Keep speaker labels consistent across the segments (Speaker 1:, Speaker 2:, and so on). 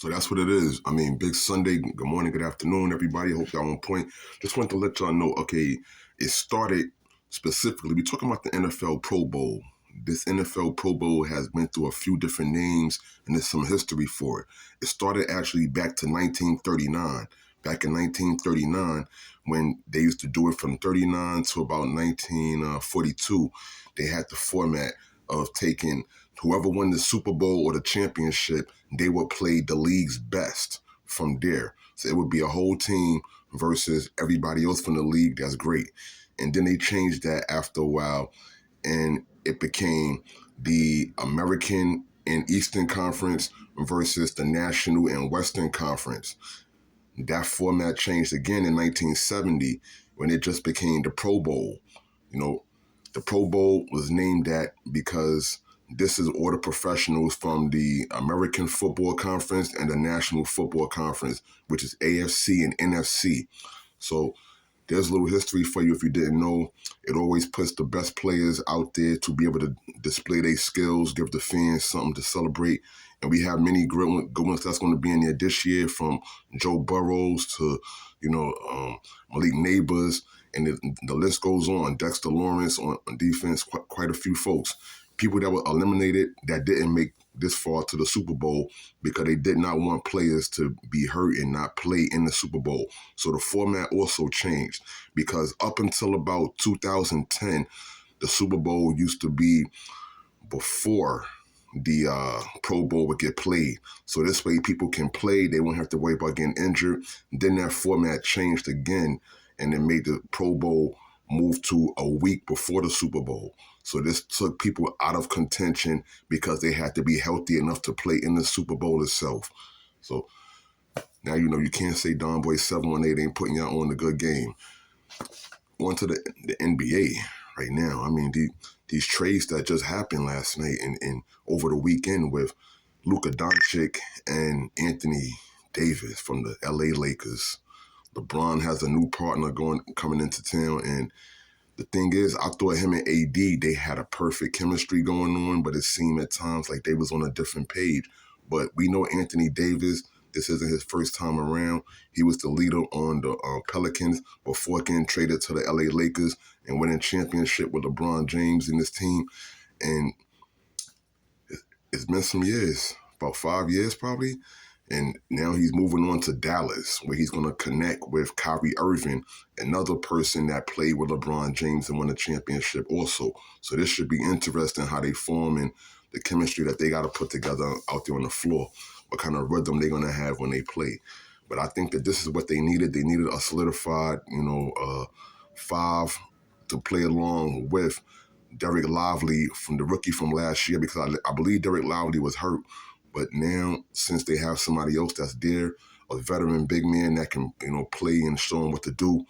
Speaker 1: So that's what it is. I mean, big Sunday. Good morning, good afternoon, everybody. Hope y'all on point. Just want to let y'all know, okay, it started specifically, we're talking about the NFL Pro Bowl. This NFL Pro Bowl has been through a few different names, and there's some history for it. It started actually back to 1939. Back in 1939, when they used to do it from 39 to about 1942, they had the format of taking whoever won the Super Bowl or the championship, they would play the league's best from there. So it would be a whole team versus everybody else from the league. That's great. And then they changed that after a while, and it became the American and Eastern Conference versus the National and Western Conference. That format changed again in 1970 when it just became the Pro Bowl. You know, the Pro Bowl was named that because this is all the professionals from the American Football Conference and the National Football Conference, which is AFC and NFC. So there's a little history for you if you didn't know. It always puts the best players out there to be able to display their skills, give the fans something to celebrate. And we have many good ones that's going to be in there this year, from Joe Burrows to, Malik Neighbors, and the list goes on. Dexter Lawrence on defense, quite a few folks. People that were eliminated that didn't make this far to the Super Bowl because they did not want players to be hurt and not play in the Super Bowl. So the format also changed because up until about 2010, the Super Bowl used to be before the Pro Bowl would get played. So this way people can play. They won't have to worry about getting injured. Then that format changed again, and it made the Pro Bowl move to a week before the Super Bowl. So this took people out of contention because they had to be healthy enough to play in the Super Bowl itself. So now you know you can't say Don Boy 718 ain't putting y'all on a good game. On to the NBA right now. I mean, these trades that just happened last night and over the weekend with Luka Doncic and Anthony Davis from the LA Lakers. LeBron has a new partner coming into town, and the thing is, I thought him and AD, they had a perfect chemistry going on, but it seemed at times like they was on a different page. But we know Anthony Davis, this isn't his first time around. He was the leader on the Pelicans before getting traded to the LA Lakers and winning championship with LeBron James in this team. And it's been some years, about 5 years probably. And now he's moving on to Dallas, where he's going to connect with Kyrie Irving, another person that played with LeBron James and won a championship also. So this should be interesting how they form and the chemistry that they got to put together out there on the floor, what kind of rhythm they're going to have when they play. But I think that this is what they needed. They needed a solidified, five to play along with Derek Lively, from the rookie from last year, because I believe Derek Lively was hurt. But now, since they have somebody else that's there, a veteran big man that can, play and show them what to do,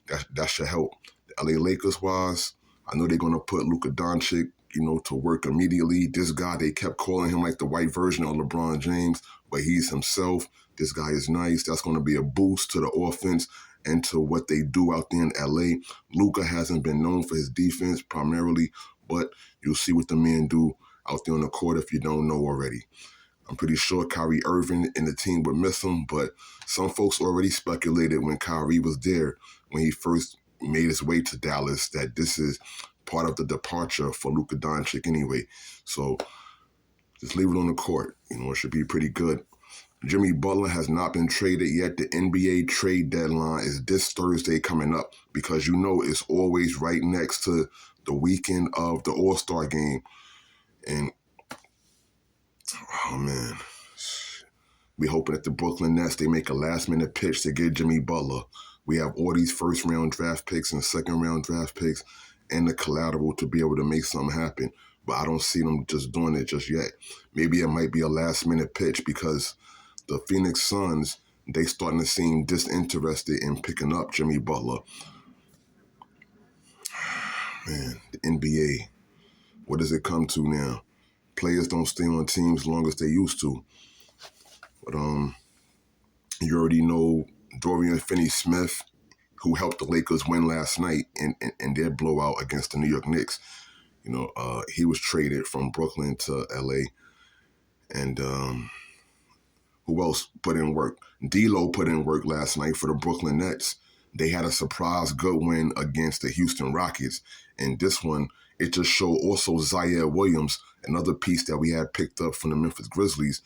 Speaker 1: that should help. The LA Lakers wise, I know they're gonna put Luka Doncic, to work immediately. This guy, they kept calling him like the white version of LeBron James, but he's himself. This guy is nice. That's gonna be a boost to the offense and to what they do out there in LA. Luka hasn't been known for his defense primarily, but you'll see what the men do out there on the court if you don't know already. I'm pretty sure Kyrie Irving and the team would miss him, but some folks already speculated when Kyrie was there, when he first made his way to Dallas, that this is part of the departure for Luka Doncic anyway. So just leave it on the court. It should be pretty good. Jimmy Butler has not been traded yet. The NBA trade deadline is this Thursday coming up because it's always right next to the weekend of the All-Star game. And oh, man. We hoping that the Brooklyn Nets, they make a last-minute pitch to get Jimmy Butler. We have all these first-round draft picks and second-round draft picks and the collateral to be able to make something happen. But I don't see them just doing it just yet. Maybe it might be a last-minute pitch because the Phoenix Suns, they starting to seem disinterested in picking up Jimmy Butler. Man, the NBA, what does it come to now? Players don't stay on teams as long as they used to. But you already know Dorian Finney-Smith, who helped the Lakers win last night in their blowout against the New York Knicks. He was traded from Brooklyn to LA. And Who else put in work? D'Lo put in work last night for the Brooklyn Nets. They had a surprise good win against the Houston Rockets. And this one, it just showed also Zaire Williams, another piece that we had picked up from the Memphis Grizzlies.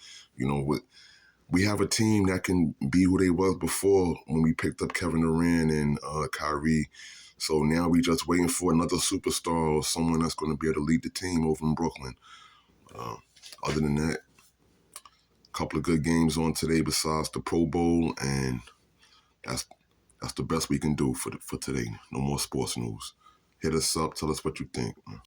Speaker 1: We have a team that can be who they was before when we picked up Kevin Durant and Kyrie. So now we just waiting for another superstar or someone that's going to be able to lead the team over in Brooklyn. Other than that, a couple of good games on today besides the Pro Bowl, and that's the best we can do for today. No more sports news. Hit us up. Tell us what you think.